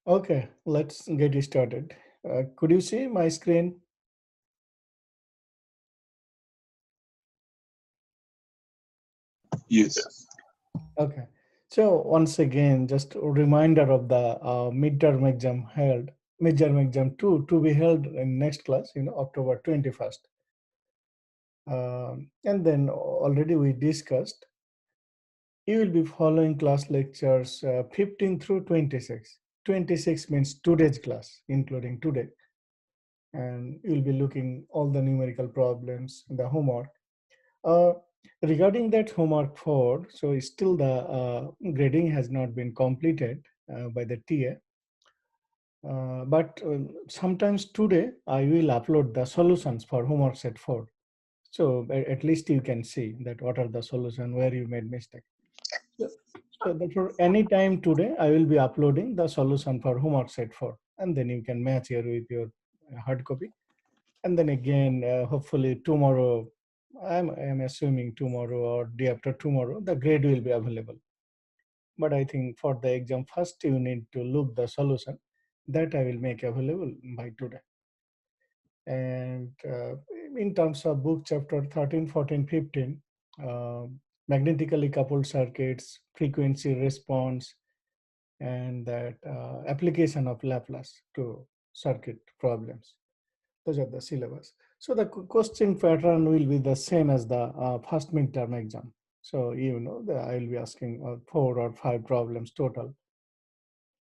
Okay, let's get it started. Could you see my screen? Yes. Okay. So once again, just a reminder of the midterm exam held, midterm exam 2 to be held in next class, October 21st. And then already we discussed, you will be following class lectures 15 through 26. 26 means today's class, including today. And you'll be looking all the numerical problems, the homework. Uh, Regarding that homework 4, so still the grading has not been completed by the TA. But sometimes today I will upload the solutions for homework set 4. So at least you can see that what are the solution where you made mistake. So, so therefore any time today I will be uploading the solution for homework set 4, and then you can match here with your hard copy. And then again, hopefully tomorrow, I'm assuming tomorrow or day after tomorrow, the grade will be available. But I think for the exam, first you need to look the solution that I will make available by today. And in terms of book chapter 13, 14, 15, uh, magnetically coupled circuits, frequency response, and that application of Laplace to circuit problems. Those are the syllabus. So the question pattern will be the same as the first midterm exam. So I will be asking 4 or 5 problems total.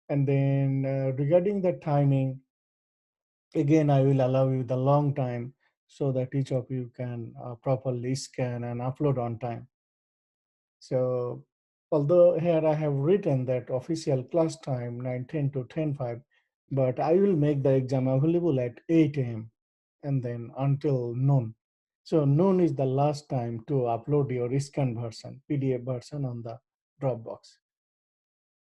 And then regarding the timing, again I will allow you the long time so that each of you can properly scan and upload on time. So although here I have written that official class time 9:10 to 10:05, but I will make the exam available at 8 a.m. and then until noon. So noon is the last time to upload your scan version, PDF version on the Dropbox.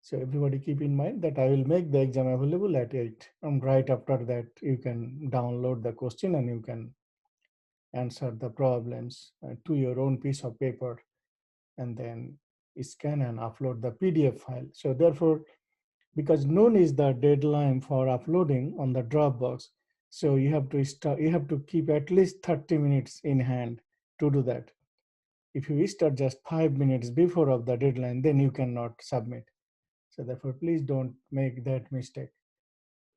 So everybody keep in mind that I will make the exam available at 8. And right after that, you can download the question and you can answer the problems to your own piece of paper, and then scan and upload the PDF file. So therefore, because noon is the deadline for uploading on the Dropbox, so you have to keep at least 30 minutes in hand to do that. If you start just 5 minutes before of the deadline, then you cannot submit. So therefore, please don't make that mistake.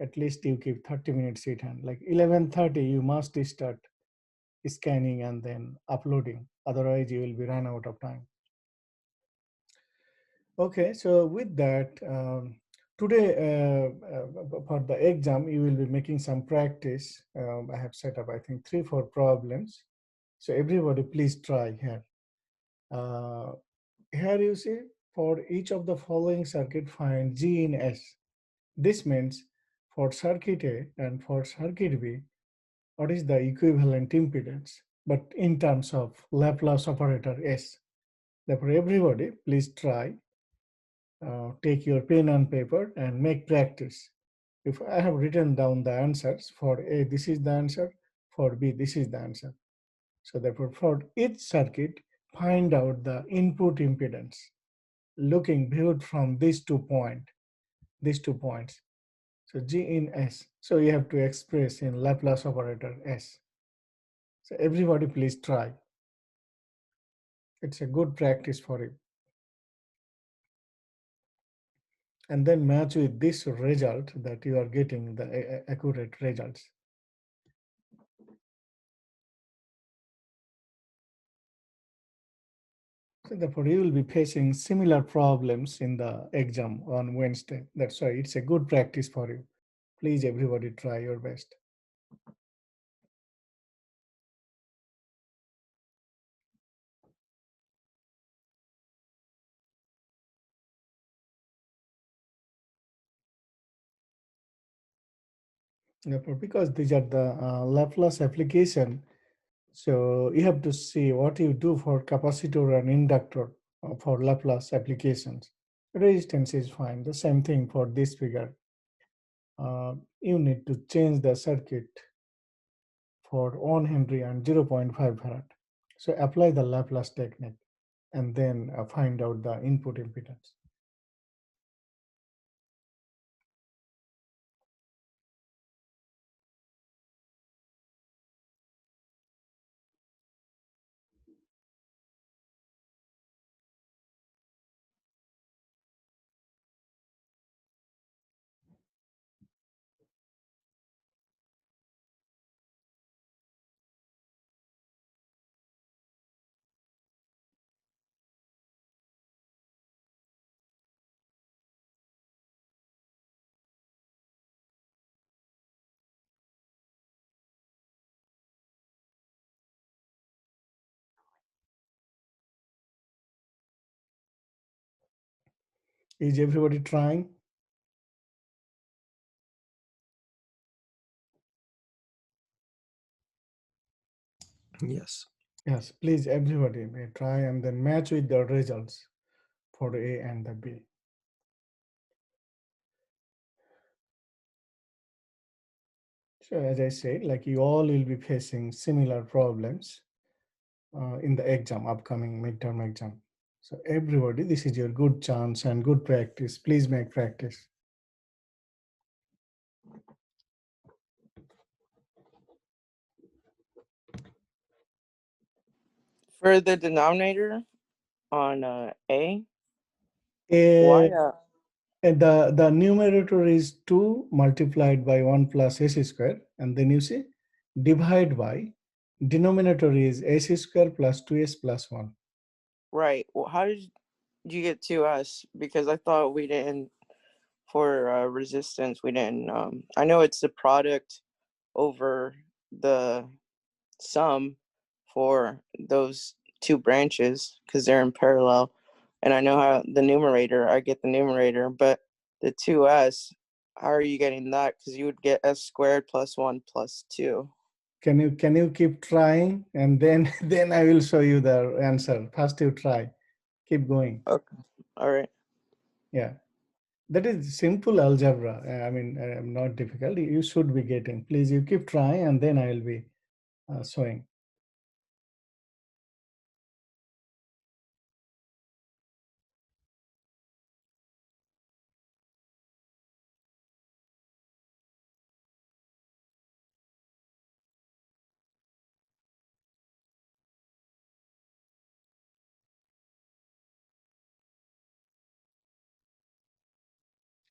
At least you keep 30 minutes in hand. Like 11:30, you must start scanning and then uploading. Otherwise, you will be run out of time. Okay, so with that, today for the exam, you will be making some practice. I have set up, I think, 3, 4 problems. So everybody, please try here. Uh, Here you see, for each of the following circuit, find G in S. This means for circuit A and for circuit B, what is the equivalent impedance, but in terms of Laplace operator S. Therefore, everybody, please try. Take your pen and paper and make practice. If I have written down the answers, for A, this is the answer, for B, this is the answer. So therefore, for each circuit, find out the input impedance, looking viewed from these 2 points. So G in S. So you have to express in Laplace operator S. So everybody please try. It's a good practice for you. And then match with this result that you are getting the accurate results. So therefore, you will be facing similar problems in the exam on Wednesday. That's why it's a good practice for you. Please, everybody, try your best. Therefore, because these are the Laplace application, so you have to see what you do for capacitor and inductor for Laplace applications. Resistance is fine. The same thing for this figure. You need to change the circuit for 1 Henry and 0.5 farad. So apply the Laplace technique and then find out the input impedance. Is everybody trying? Yes. Yes, please, everybody may try and then match with the results for A and the B. So as I said, like you all will be facing similar problems in the exam, upcoming midterm exam. So everybody, this is your good chance and good practice. Please make practice. For the denominator on A, A, why and the numerator is 2 multiplied by 1 plus s square. And then you see divide by denominator is s square plus 2s plus 1. right? Well, how did you get to us? Because I thought we didn't for resistance. We didn't. I know it's the product over the sum for those two branches because they're in parallel, and I know how the numerator. I get the numerator, but the 2s. How are you getting that? Because you would get s squared plus 1 plus 2. Can you keep trying, and then then I will show you the answer. First you try, keep going. Okay. All right. Yeah, that is simple algebra. I mean, not difficult. You should be getting. Please, you keep trying, and then I will be showing.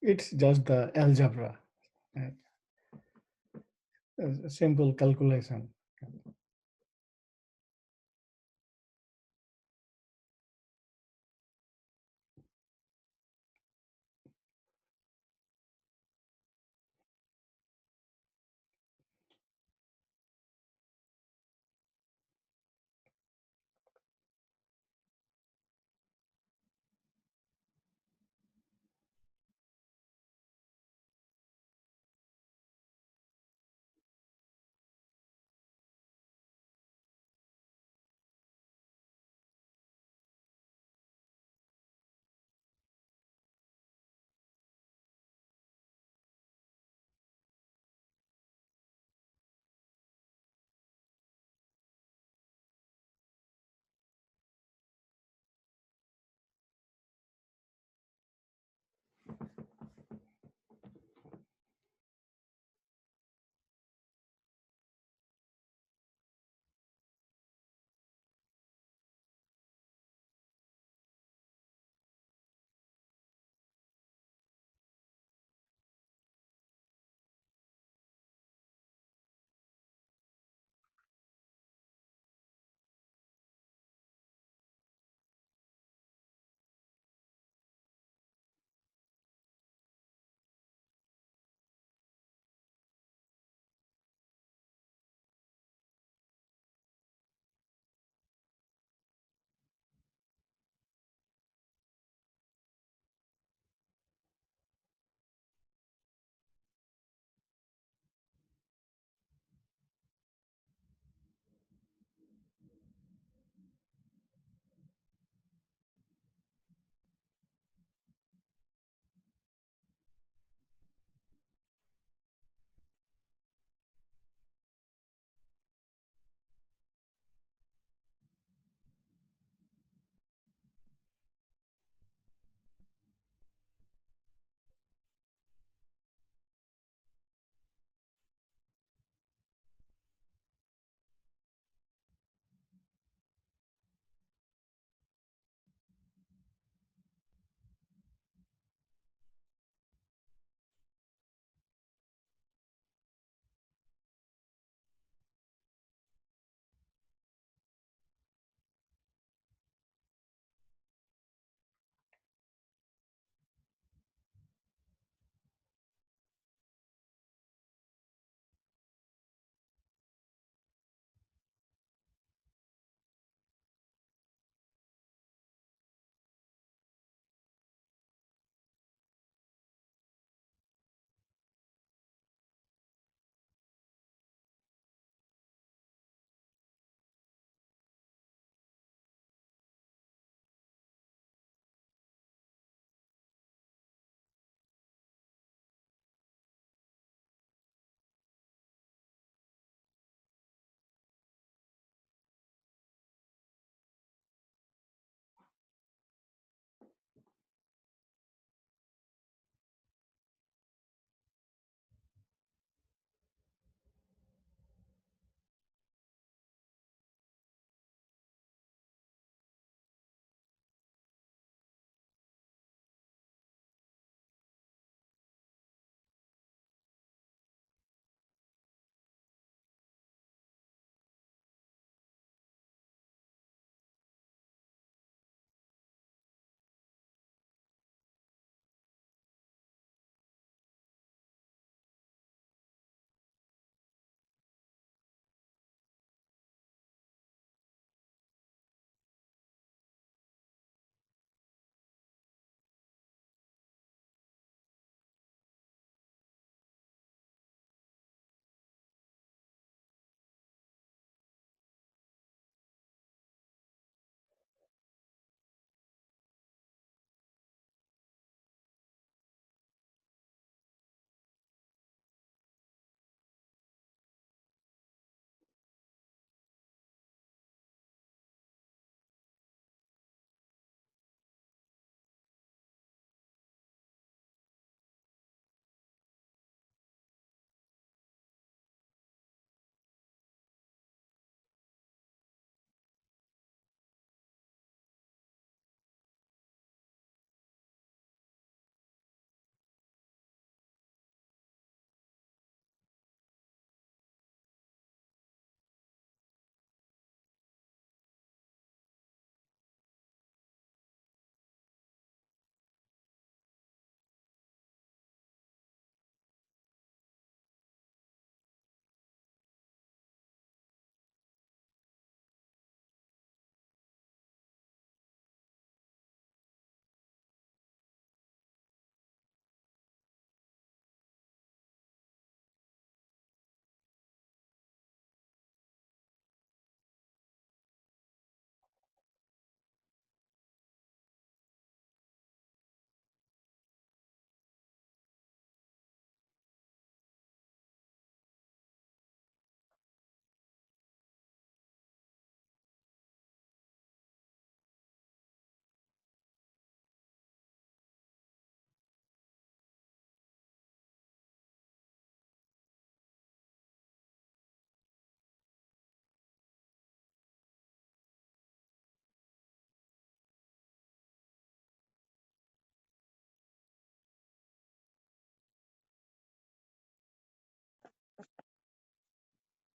It's just the algebra, uh, simple calculation.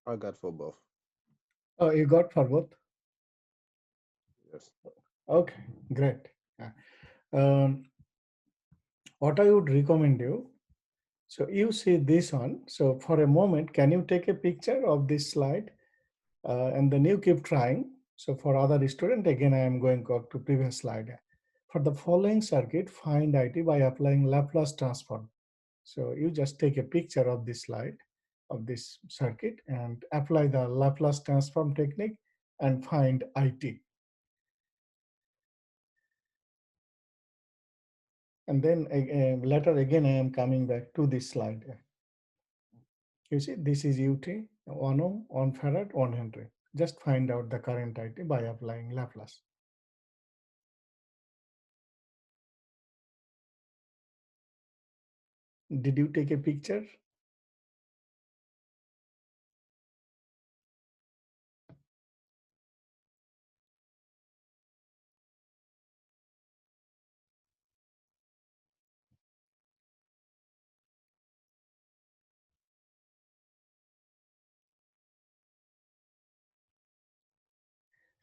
I got for both. Oh, you got for both? Yes. Okay, great. Yeah. Um, what I would recommend you, so you see this one. So for a moment, can you take a picture of this slide? And then you keep trying. So for other student, again, I am going back to previous slide. For the following circuit, find IT by applying Laplace transform. So you just take a picture of this slide of this circuit and apply the Laplace transform technique and find IT. And then later again, I am coming back to this slide. You see, this is UT, 1 ohm, 1 farad, 1 Henry. Just find out the current IT by applying Laplace. Did you take a picture?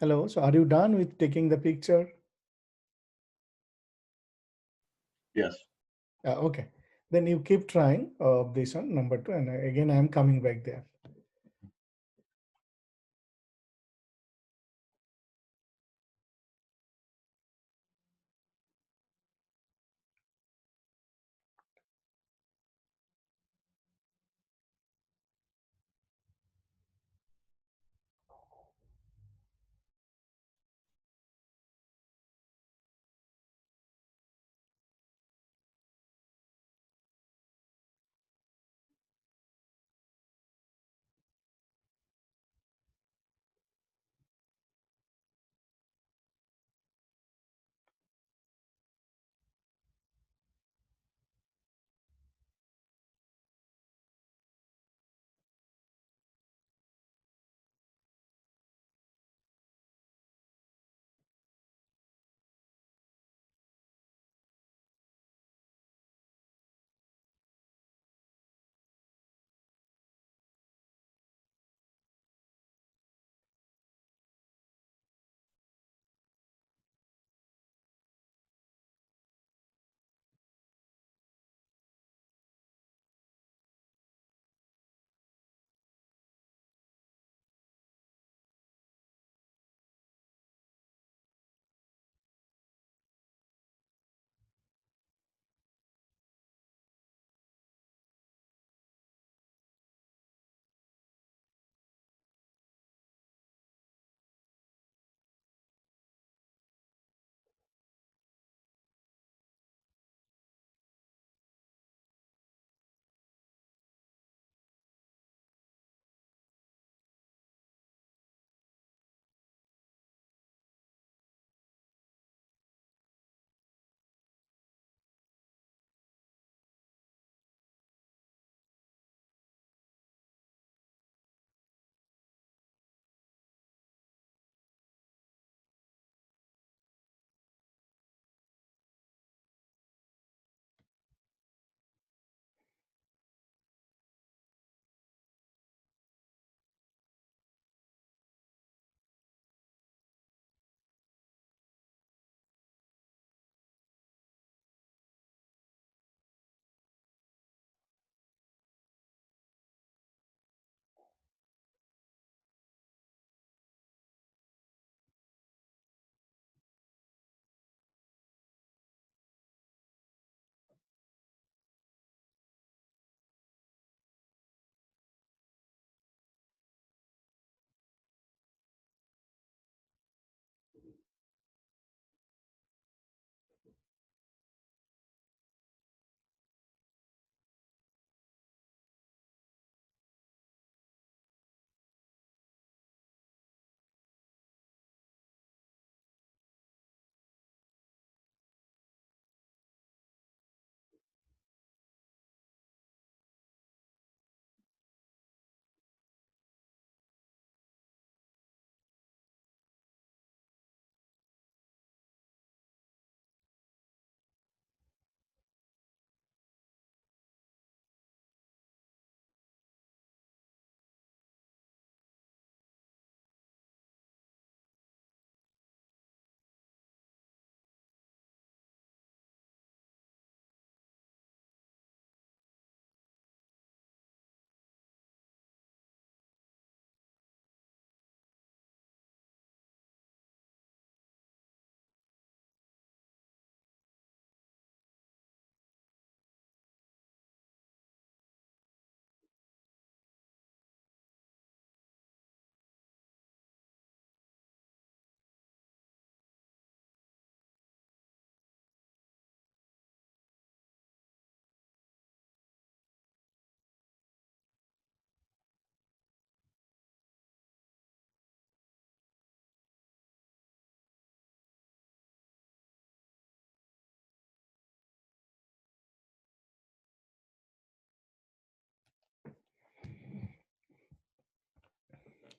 Hello, so are you done with taking the picture? Yes. Okay, then you keep trying this one, number 2, and again, I am coming back there.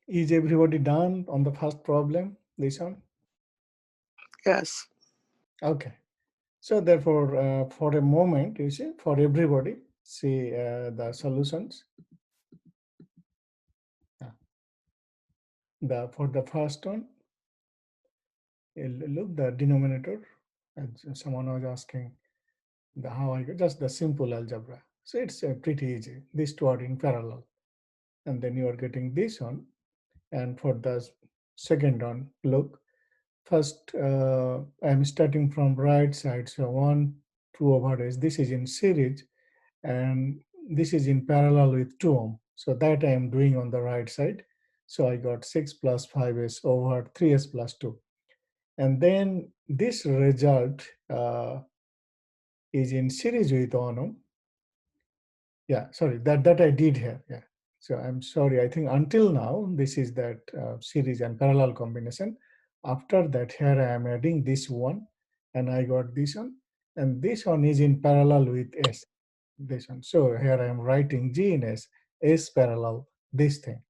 Is everybody done on the first problem, this one? Yes. Okay. So therefore, for a moment, you see, for everybody, see the solutions. For the first one, look the denominator. As someone was asking, how I just the simple algebra. So it's pretty easy. These two are in parallel, and then you are getting this one. And for the second one, look. First, I'm starting from right side. So 1, 2 over s. This is in series, and this is in parallel with 2 ohm. So that I am doing on the right side. So I got 6 plus 5s over 3s plus 2. And then this result is in series with 1 ohm. Yeah, sorry, that I did here. Yeah. So I'm sorry. I think until now, this is that series and parallel combination. After that, here I am adding this one, and I got this one. And this one is in parallel with S, this one. So here I am writing G in S parallel, this thing.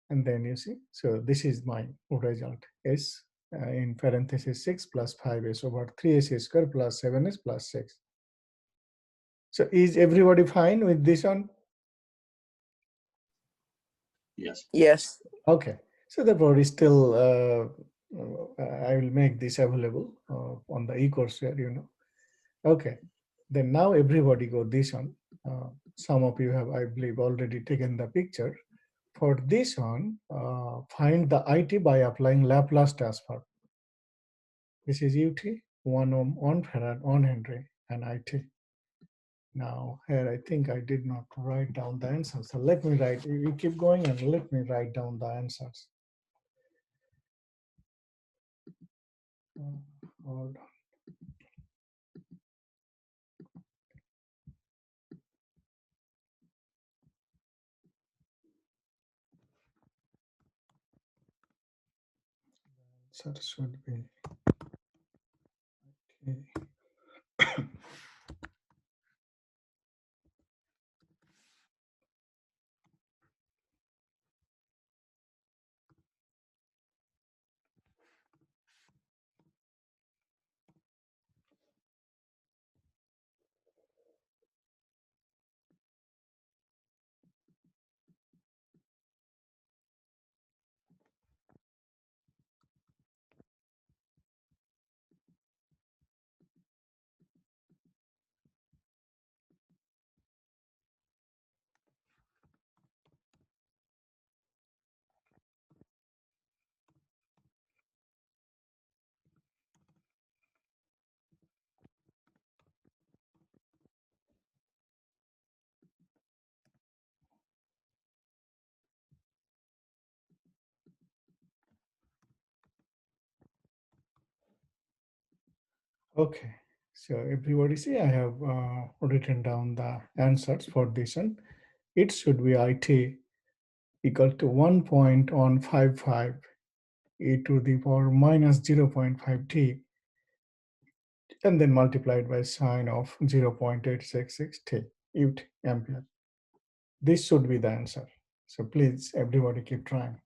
And then you see, so this is my result. S in parenthesis 6 plus 5s over 3s square plus 7s plus 6. So is everybody fine with this one? Yes. Yes. Okay, so therefore still I will make this available on the eCourseware, you know. Okay, then now everybody go this one. Some of you have, I believe, already taken the picture. For this one, find the IT by applying Laplace transform. This is UT, 1 ohm, 1 farad, 1 Henry, and IT. Now here I think I did not write down the answers. So let me write, you keep going and let me write down the answers. Hold on. So it should be okay. Okay, so everybody see I have written down the answers for this one. It should be IT equal to 1.155 e to the power minus 0.5 t, and then multiplied by sine of 0.866 t ut ampere. This should be the answer. So please, everybody keep trying.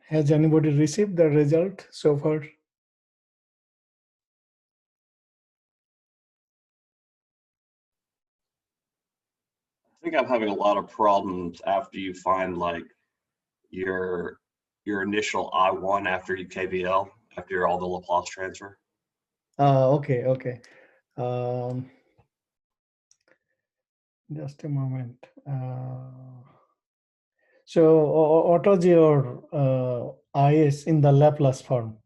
Has anybody received the result so far? I think I'm having a lot of problems after you find like your initial I1 after you KVL, after all the Laplace transfer. Okay, okay. Just a moment. So what was your IS in the Laplace form?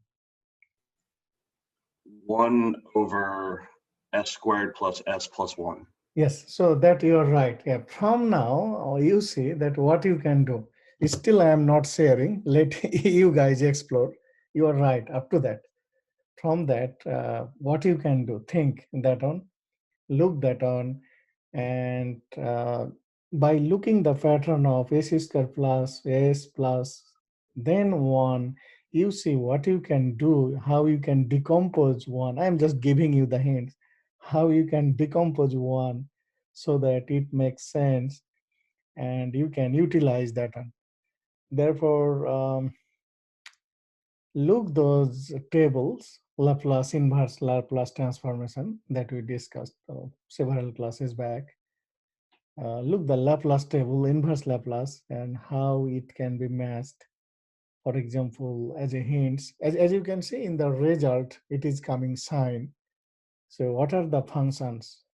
1/s² plus s plus 1. Yes, so that you're right. Yeah, from now you see that what you can do. Still, I am not sharing. Let you guys explore. You are right up to that. From that, what you can do, think that on, look that on, and by looking the pattern of s square plus s plus then 1, you see what you can do, how you can decompose 1. I'm just giving you the hints how you can decompose 1 so that it makes sense and you can utilize that one. Therefore, look those tables, Laplace inverse Laplace transformation that we discussed several classes back. Look the Laplace table, inverse Laplace, and how it can be matched. For example, as a hint, as you can see in the result, it is coming sine. So what are the functions?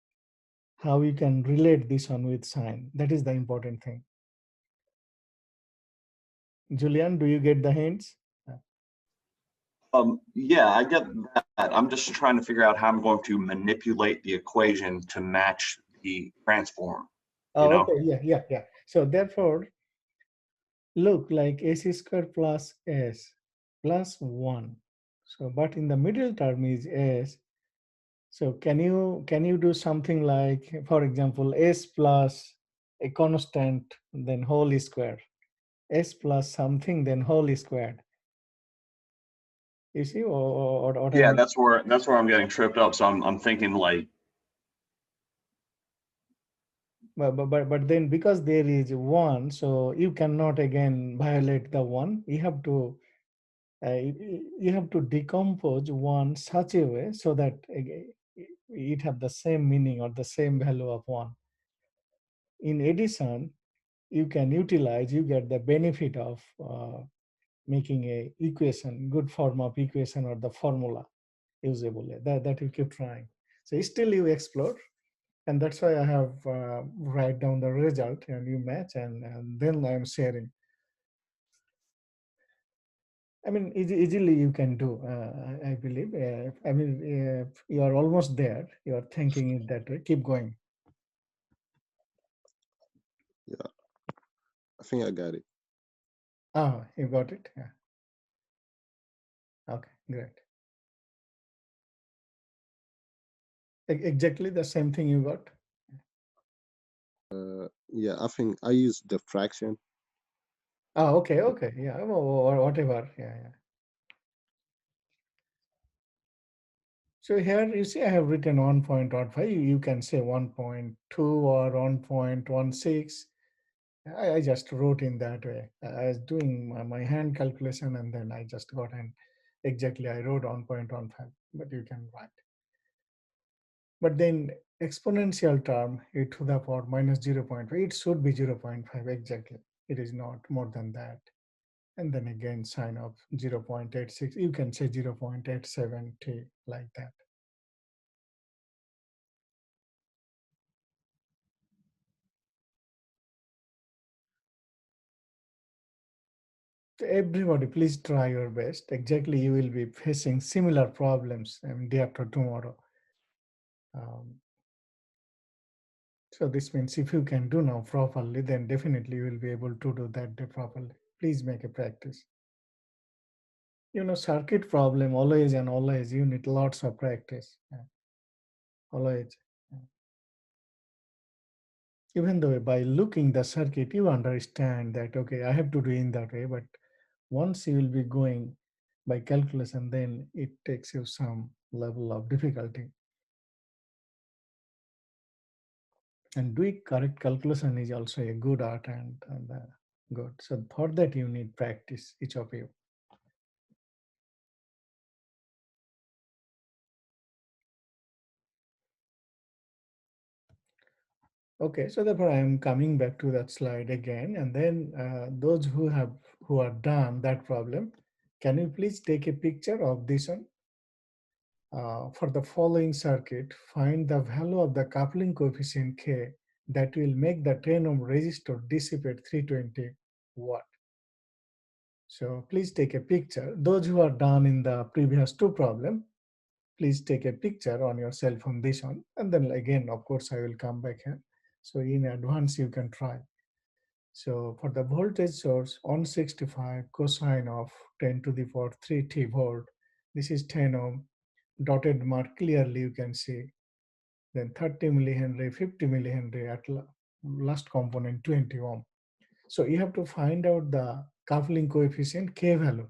How you can relate this one with sine? That is the important thing. Julian, do you get the hints? Yeah, I get that. I'm just trying to figure out how I'm going to manipulate the equation to match the transform. Oh, okay, yeah. So therefore, look like s squared plus s plus 1. So, but in the middle term is s. So can you do something like, for example, s plus a constant then whole square, s plus something then whole squared. You see, or Yeah, that's where I'm getting tripped up. So I'm thinking like, but then because there is 1, so you cannot again violate the 1. You have to decompose 1 such a way so that it have the same meaning or the same value of 1. In addition, you can utilize, you get the benefit of making a equation, good form of equation or the formula usable. That you keep trying. So still you explore, and that's why I have write down the result and you match, and then I'm sharing. I mean, easily you can do, I believe. I mean, you are almost there. You are thinking it that way. Keep going. Yeah, I think I got it. Oh, you got it? Yeah. Okay, great. Exactly the same thing you got? Yeah, I think I used the fraction. Oh, okay. Yeah, or whatever. Yeah. So here you see I have written 1.15. You can say 1.2 or 1.16. I just wrote in that way. I was doing my hand calculation and then I just got an exactly I wrote 1.15, but you can write. But then exponential term e to the power minus 0.5, it should be 0.5 exactly. It is not more than that. And then again sine of 0.86, you can say 0.87t like that. Everybody, please try your best. Exactly, you will be facing similar problems day after tomorrow. So this means if you can do now properly, then definitely you will be able to do that day properly. Please make a practice. You know, circuit problem always and always you need lots of practice. Always. Even though by looking the circuit, you understand that, okay, I have to do in that way, but once you will be going by calculation, then it takes you some level of difficulty. And doing correct calculation is also a good art, and Good. So for that you need practice, each of you. Okay, so therefore I am coming back to that slide again, and then those who are done that problem, can you please take a picture of this one? For the following circuit, find the value of the coupling coefficient K that will make the 10 ohm resistor dissipate 320 watt. So please take a picture. Those who are done in the previous two problem, please take a picture on your cell phone, this one, and then again, of course, I will come back here. So in advance, you can try. So for the voltage source, 165 cosine of 10 to the power 3t volt, this is 10 ohm, dotted mark clearly you can see. Then 30 millihenry, 50 millihenry at last component 20 ohm. So you have to find out the coupling coefficient K value.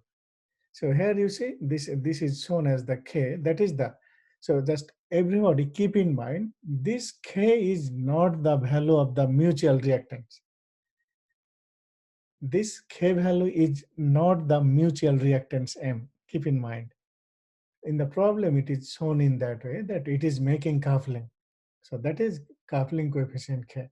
So here you see this is shown as the K, that is the, so just everybody keep in mind, this K is not the value of the mutual reactance. This K value is not the mutual reactance M, keep in mind. In the problem it is shown in that way, that it is making coupling. So that is coupling coefficient K.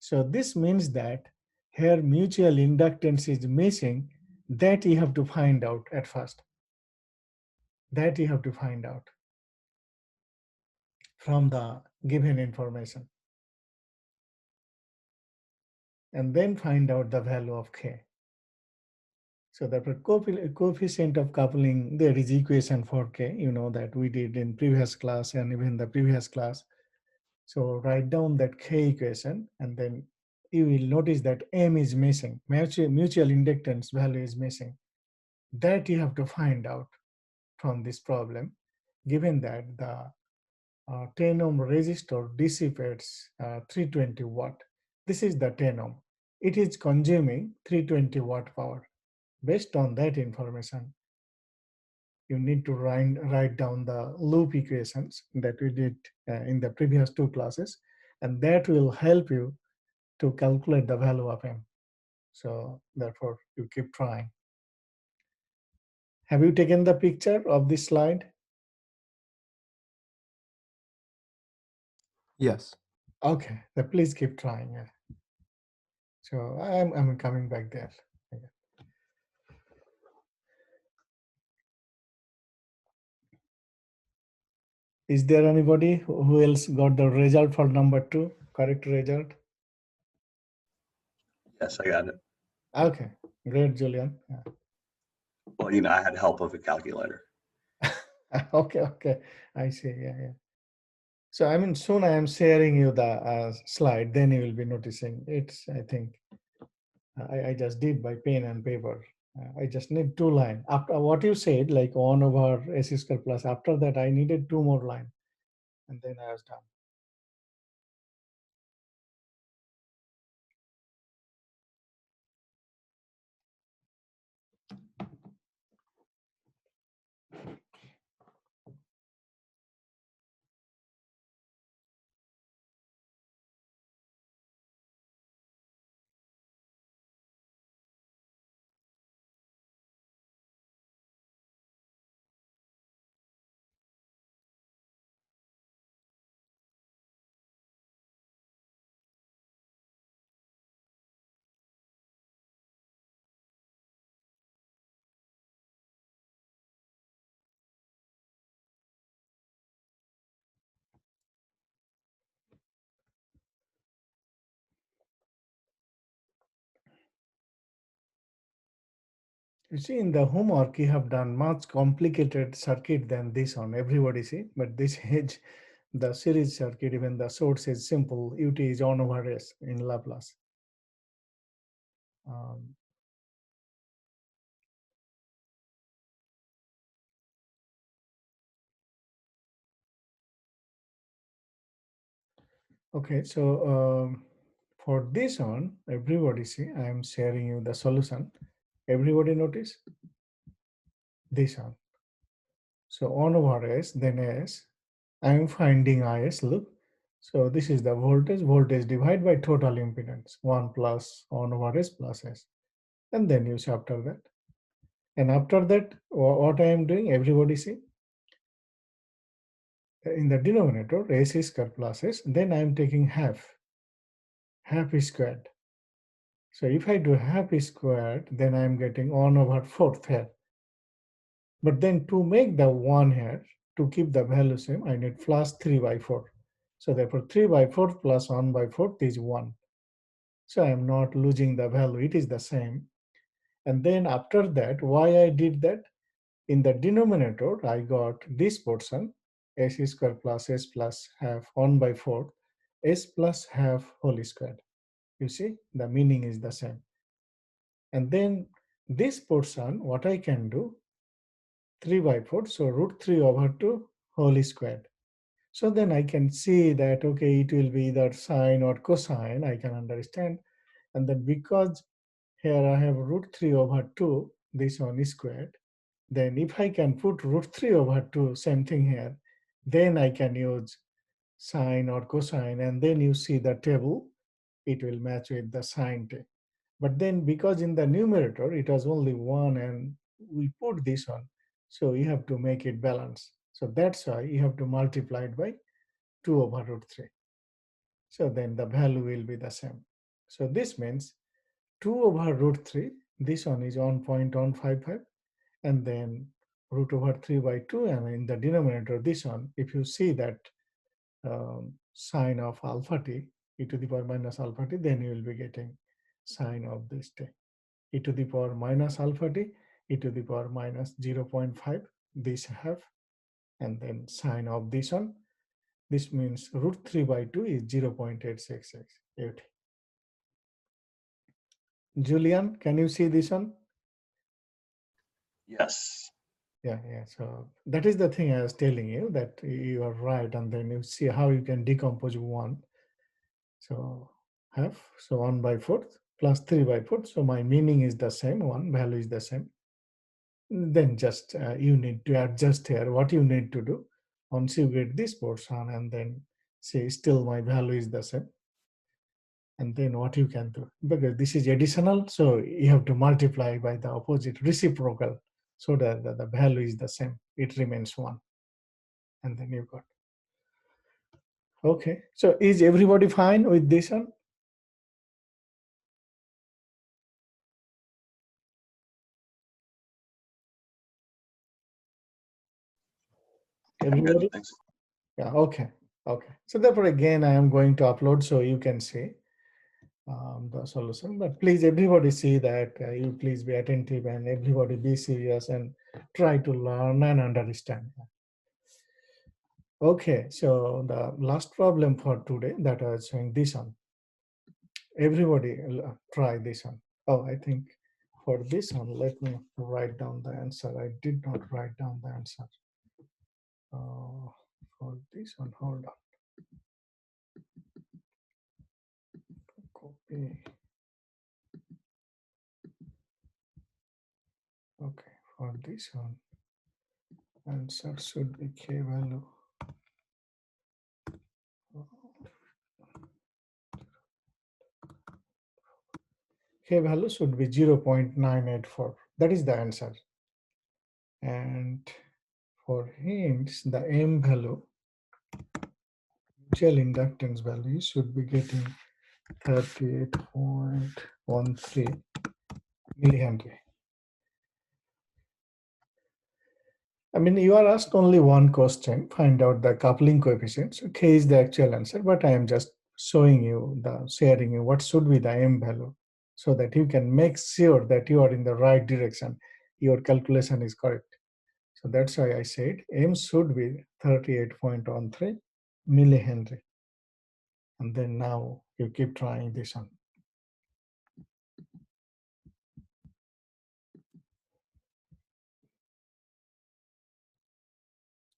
So this means that here mutual inductance is missing, that you have to find out at first. That you have to find out from the given information. And then find out the value of K. So the coefficient of coupling, there is equation for K, you know that we did in previous class and even the previous class. So write down that K equation, and then you will notice that M is missing, mutual inductance value is missing. That you have to find out from this problem, given that the 10 ohm resistor dissipates 320 watt. This is the 10 ohm. It is consuming 320 watt power. Based on that information, you need to write down the loop equations that we did in the previous two classes, and that will help you to calculate the value of M. So therefore, you keep trying. Have you taken the picture of this slide? Yes. Okay, then please keep trying. Yeah. So I'm coming back there. Is there anybody who else got the result for number 2, correct result? Yes, I got it. Okay, great, Julian. Yeah. Well, you know, I had help of a calculator. Okay, I see. Yeah. So I mean, soon I am sharing you the slide. Then you will be noticing it's. I think I just did by pen and paper. I just need 2 lines. After what you said, like 1 over s square plus. After that, I needed 2 more lines, and then I was done. You see, in the homework, you have done much complicated circuit than this one. Everybody see, but this is the series circuit. Even the source is simple. Ut is 1 over s in Laplace. Okay, so for this one, everybody see, I am sharing you the solution. Everybody notice this one. So 1 over s, then s. I am finding is, look. So this is the voltage divided by total impedance, 1 plus 1 over s plus s. And then use after that. And after that, what I am doing, everybody see? In the denominator, AC squared plus S, then I am taking half squared. So if I do half squared, then I am getting 1/4 here. But then to make the 1 here, to keep the value same, I need plus 3/4. So therefore 3/4 plus 1/4 is 1. So I am not losing the value, it is the same. And then after that, why I did that? In the denominator, I got this portion, s squared plus s plus half 1/4, s plus half whole squared. You see, the meaning is the same. And then this portion, what I can do, 3/4, so √3/2 whole squared. So then I can see that, okay, it will be either sine or cosine, I can understand. And then because here I have √3/2, this one is squared, then if I can put √3/2, same thing here, then I can use sine or cosine, and then you see the table, it will match with the sine t. But then because in the numerator, it was only 1 and we put this one, so you have to make it balance. So that's why you have to multiply it by 2/√3. So then the value will be the same. So this means 2/√3, this one is 1.155, and then √3/2, and in the denominator, this one, if you see that sine of alpha t, e to the power minus alpha t, then you will be getting sine of this t. E to the power minus alpha t, e to the power minus 0.5, this half, and then sine of this one. This means √3/2 is 0.866 ut. Julian, can you see this one? Yes. Yeah. So that is the thing I was telling you, that you are right, and then you see how you can decompose 1. So half, so 1/4 plus 3/4. So my meaning is the same, 1 value is the same. Then just you need to adjust here what you need to do. Once you get this portion, and then say still my value is the same. And then what you can do, because this is additional, so you have to multiply by the opposite reciprocal, so that the value is the same, it remains 1. And then you got. Okay, so is everybody fine with this one? I'm good. Everybody? Thanks. Yeah, okay. So therefore again, I am going to upload so you can see the solution, but please everybody see that you please be attentive, and everybody be serious and try to learn and understand. Okay, so the last problem for today, that I was showing this one. Everybody try this one. Oh, I think for this one, let me write down the answer. I did not write down the answer. For this one, hold on. Copy. Okay, for this one, answer should be k value. K value should be 0.984. That is the answer. And for hints, the M value, mutual inductance value, should be getting 38.13 millihenry. I mean, you are asked only one question, find out the coupling coefficient. So K is the actual answer, but I am just showing you, sharing you what should be the M value, so that you can make sure that you are in the right direction, your calculation is correct. So that's why I said M should be 38.13 millihenry. And then now you keep trying this one.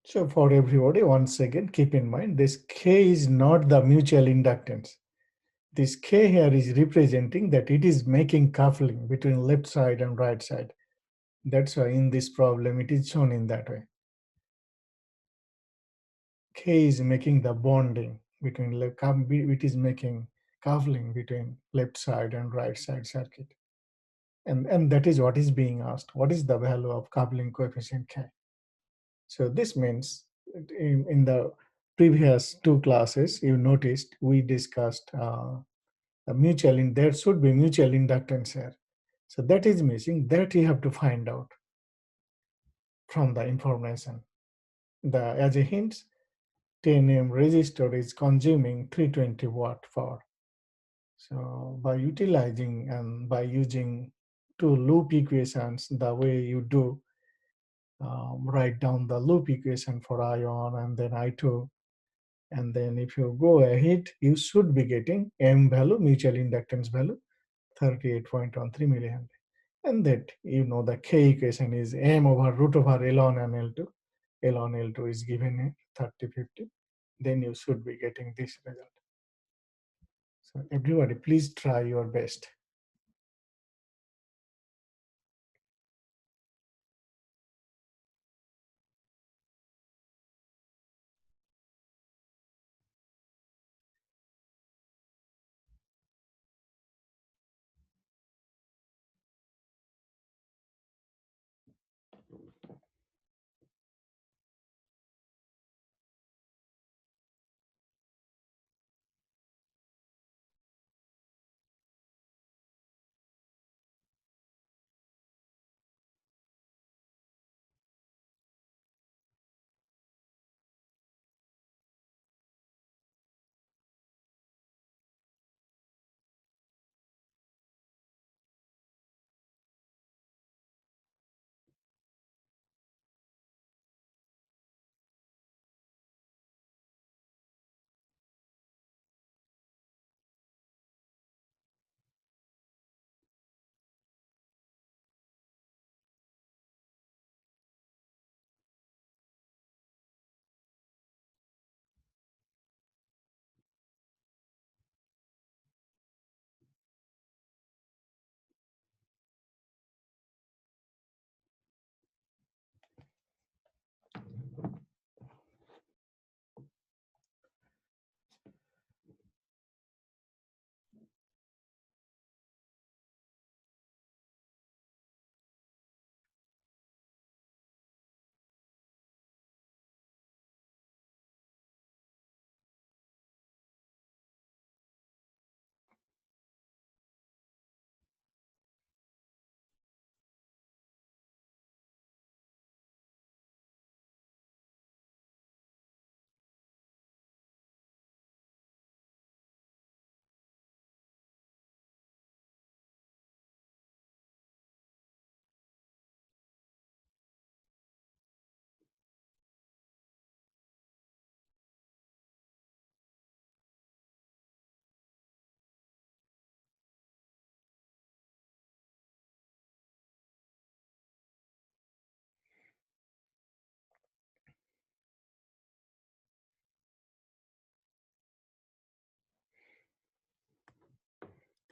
So for everybody, once again, keep in mind, this K is not the mutual inductance. This K here is representing that it is making coupling between left side and right side. That's why in this problem, it is shown in that way. K is making the bonding between it is making coupling between left side and right side circuit. And that is what is being asked. What is the value of coupling coefficient K? So this means in the previous two classes, you noticed we discussed the there should be mutual inductance here. So that is missing. That you have to find out from the information. As a hint, 10 ohm resistor is consuming 320 watt power. So by utilizing and by using two loop equations the way you do, write down the loop equation for I1 and then I2. And then if you go ahead, you should be getting M value, mutual inductance value, 38.13 millihenry. And that you know the K equation is M over root over L1 and L2. L1, L2 is given in 3050. Then you should be getting this result. So everybody, please try your best.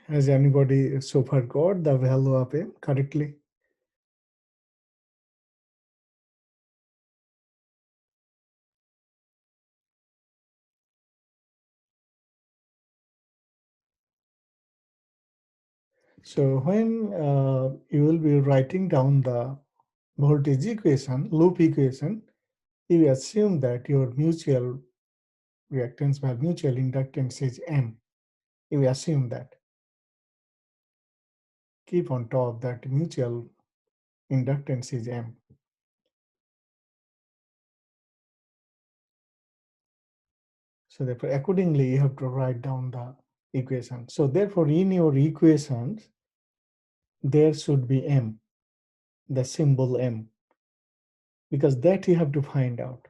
Has anybody so far got the value of M correctly? So when you will be writing down the voltage equation, loop equation, you assume that your mutual reactance by mutual inductance is M. You assume that. Keep on top that mutual inductance is M. So therefore, accordingly, you have to write down the equation. So therefore, in your equations, there should be M, the symbol M, because that you have to find out.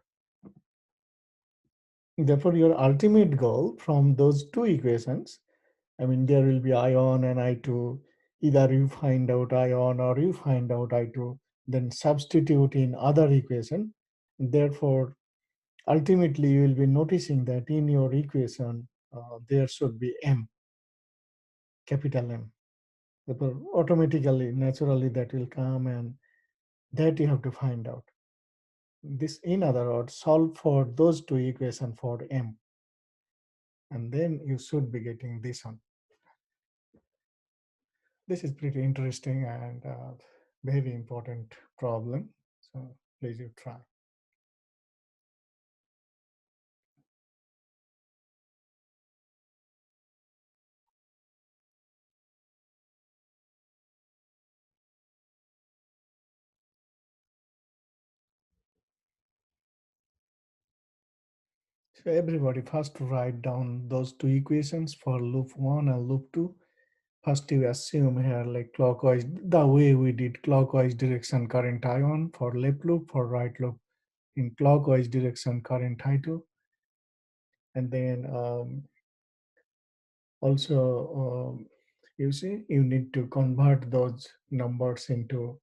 Therefore, your ultimate goal from those two equations, I mean, there will be I1 and I2. Either you find out I1 or you find out I2, then substitute in other equation. Therefore, ultimately, you will be noticing that in your equation, there should be M, capital M. Therefore, automatically, naturally, that will come, and that you have to find out. This, in other words, solve for those two equations for M. And then you should be getting this one. This is pretty interesting and very important problem. So please you try. So everybody first write down those two equations for loop 1 and loop 2. First you assume here like clockwise, the way we did clockwise direction current I1 for left loop, for right loop in clockwise direction current I2. And then also you see you need to convert those numbers into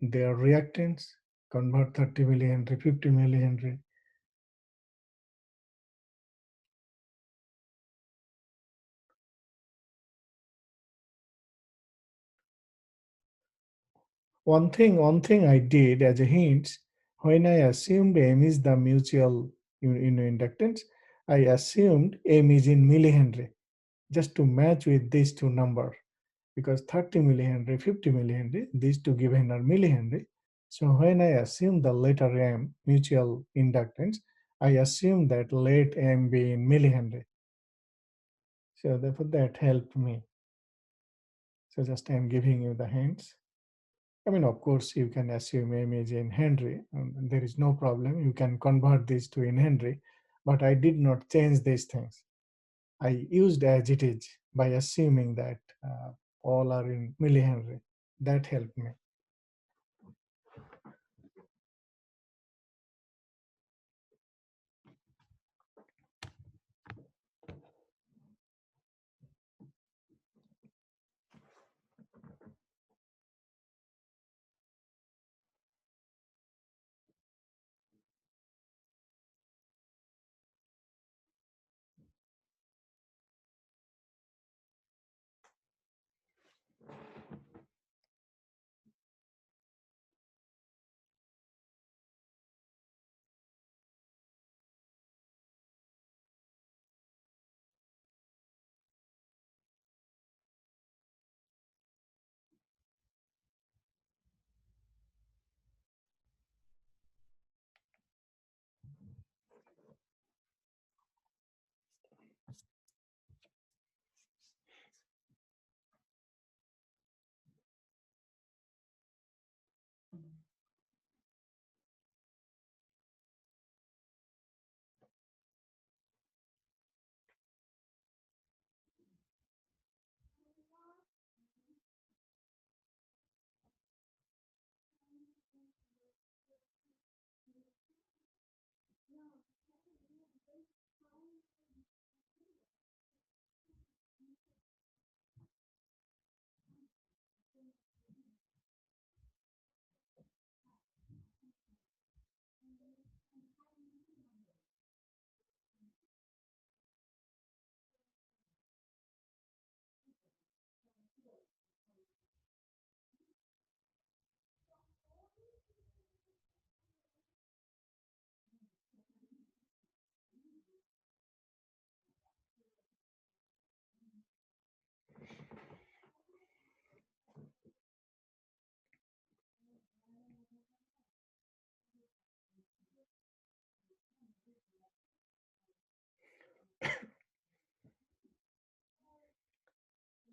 their reactance, convert 30 millihenry, 50 millihenry. One thing I did as a hint, when I assumed M is the mutual inductance, I assumed M is in millihenry just to match with these two numbers, because 30 millihenry, 50 millihenry, these two given are millihenry. So when I assume the letter M, mutual inductance, I assume that let M be in millihenry. So therefore that helped me. So just I'm giving you the hints. I mean, of course, you can assume M is in Henry, and there is no problem. You can convert this to in Henry, but I did not change these things. I used as it is by assuming that all are in millihenry. That helped me.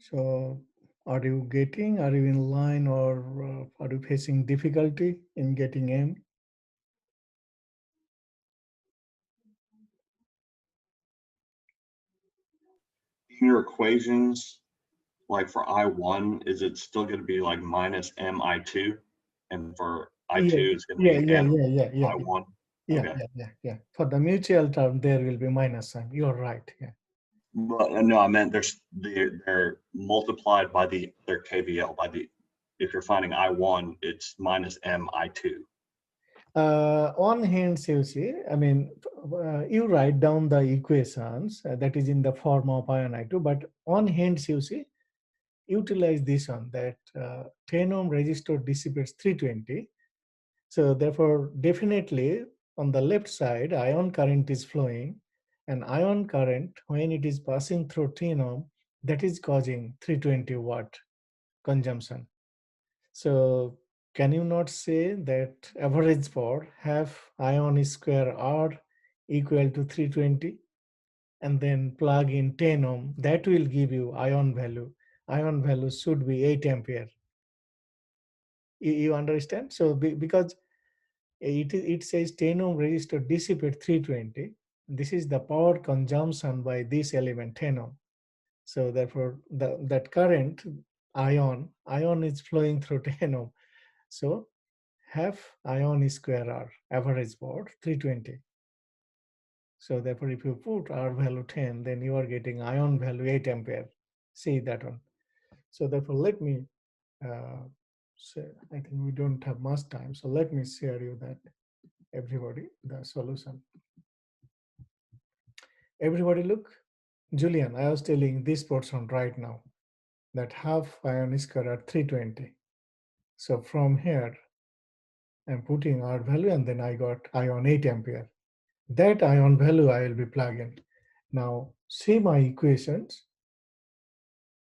So are you in line, or are you facing difficulty in getting M? In your equations, like for I1, is it still going to be like minus MI2? And for I2, Yeah, it's going to be yeah. MI1? Yeah, Okay. yeah. For the mutual term, there will be minus sign. You're right. Yeah. But no, I meant they're multiplied by the other KVL, if you're finding I1, it's minus MI2. On hands, you see, I mean, you write down the equations that is in the form of ion I2, but on hands, you see, utilize this one that 10 ohm resistor dissipates 320. So therefore, definitely on the left side, ion current is flowing, and ion current, when it is passing through 10 ohm, that is causing 320 watt consumption. So can you not say that average for half ion square R equal to 320, and then plug in 10 ohm? That will give you ion value. Ion value should be 8 ampere. You understand? So because it says 10 ohm resistor dissipate 320. This is the power consumption by this element 10 ohm. So therefore that current ion is flowing through 10 ohm. So half ion square R average power 320. So therefore if you put R value 10, then you are getting ion value 8 ampere. See that one. So therefore let me say, I think we don't have much time. So let me share you that everybody the solution. Everybody look. Julian, I was telling this portion right now that half ion square at 320. So from here, I'm putting R value and then I got ion 8 ampere. That ion value I will be plugging. Now see my equations.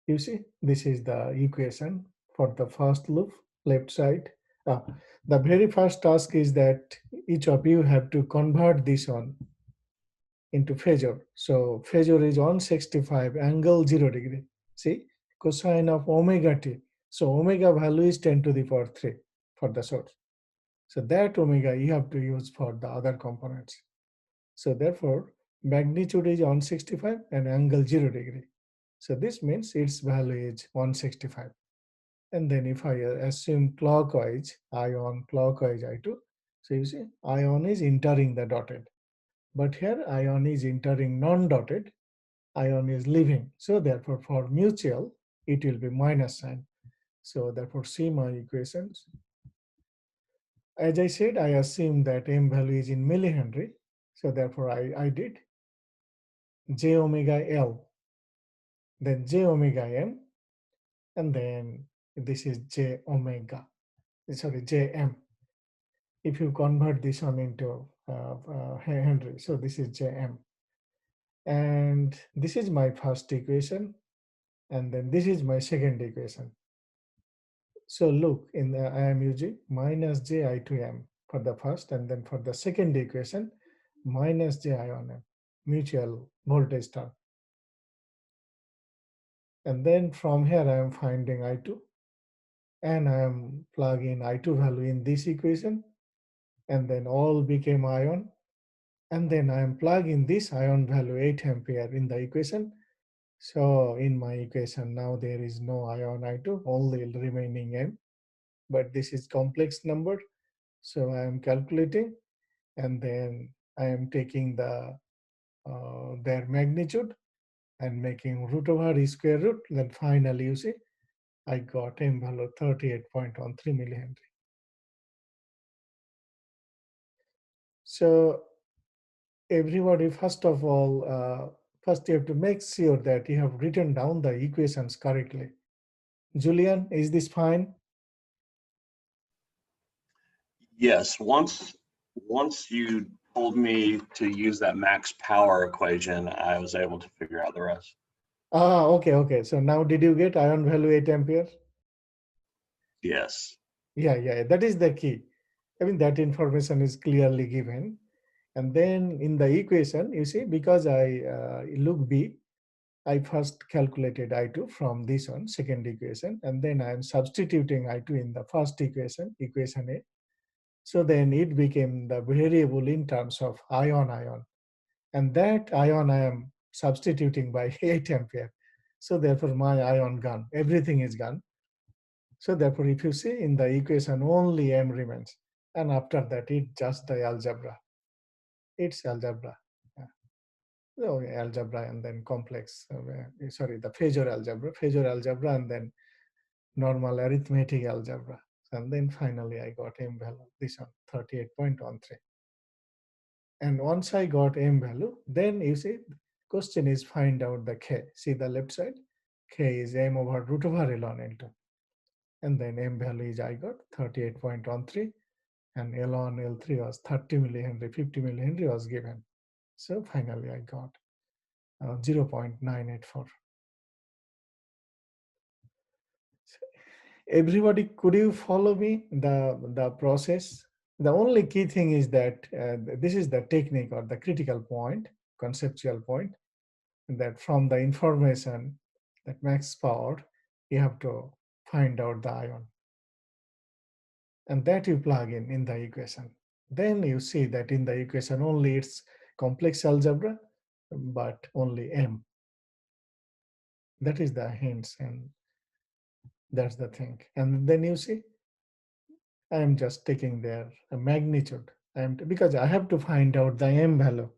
You see, this is the equation for the first loop, left side. The very first task is that each of you have to convert this one into phasor. So phasor is 165 angle 0 degree. See, cosine of omega t. So omega value is 10 to the power 3 for the source. So that omega you have to use for the other components. So therefore, magnitude is 165 and angle 0 degree. So this means its value is 165. And then if I assume clockwise, ion clockwise I2, so you see ion is entering the dotted. But here ion is entering non-dotted, ion is leaving. So therefore for mutual, it will be minus sign. So therefore see my equations. As I said, I assume that M value is in millihenry. So therefore I did J omega L, then J omega M, and then this is J omega, sorry, Jm. If you convert this one into Henry, so this is Jm. And this is my first equation. And then this is my second equation. So look, I am using minus J I2M for the first, and then for the second equation, minus J ion M, mutual voltage term. And then from here, I am finding I2, and I am plugging I2 value in this equation, and then all became ion. And then I am plugging this ion value 8 ampere in the equation. So in my equation now there is no ion I2, only remaining M, but this is complex number. So I am calculating, and then I am taking their magnitude and making root over square root. Then finally you see I got M value 38.13 millihenry. So everybody, first of all, first you have to make sure that you have written down the equations correctly. Julian, is this fine? Yes, once you told me to use that max power equation, I was able to figure out the rest. Okay. So now did you get ion value 8 ampere? Yes. Yeah, that is the key. I mean, that information is clearly given. And then in the equation, you see, because I look B, I first calculated I2 from this one, second equation, and then I am substituting I2 in the first equation, equation A. So then it became the variable in terms of ion. And that ion I am substituting by 8 ampere. So therefore my ion gone, everything is gone. So therefore if you see in the equation only M remains. And after that it's just the algebra. It's algebra. Oh, algebra and then complex, sorry, the phasor algebra and then normal arithmetic algebra. And then finally I got M value, this one, 38.13. And once I got M value, then you see, question is find out the K. See the left side? K is M over root over ln L2. And then M value is I got 38.13 and ln L3 was 30 millihenry, 50 millihenry was given. So finally I got 0.984. everybody, could you follow me the process? The only key thing is that this is the technique or the critical point, conceptual point, that from the information that max power, you have to find out the ion. And that you plug in the equation. Then you see that in the equation only it's complex algebra, but only M. That is the hints, and that's the thing. And then you see, I am just taking their magnitude. Because I have to find out the M value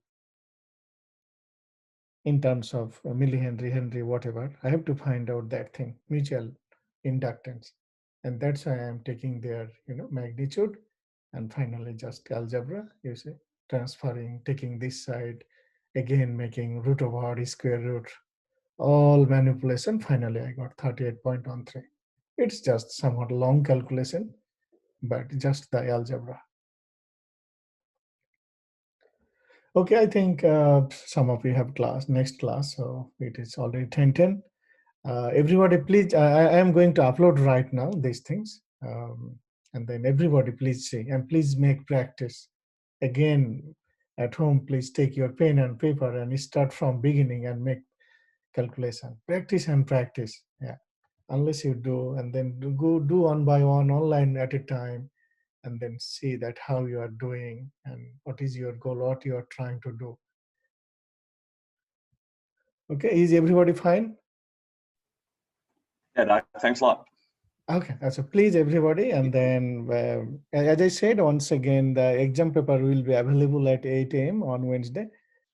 in terms of millihenry, Henry, whatever. I have to find out that thing, mutual inductance. And that's why I am taking their magnitude, and finally just algebra, you see, transferring, taking this side, again making root over r square root, all manipulation. Finally, I got 38.13. It's just somewhat long calculation, but just the algebra. Okay, I think some of you have next class, so it is already 10:10. Everybody, please, I am going to upload right now these things, and then everybody please see, and please make practice. Again, at home, please take your pen and paper and start from beginning and make calculation. Practice and practice, yeah. Unless you do, and then go do one by one, online at a time, and then see that how you are doing and what is your goal, what you are trying to do. Okay, is everybody fine? Yeah, Doc, thanks a lot. Okay, so please everybody, and then as I said, once again, the exam paper will be available at 8 a.m. on Wednesday.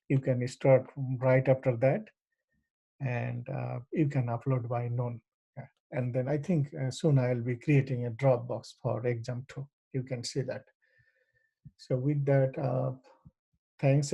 You can start right after that, and you can upload by noon. And then I think soon I'll be creating a Dropbox for exam 2. You can see that. So with that, thanks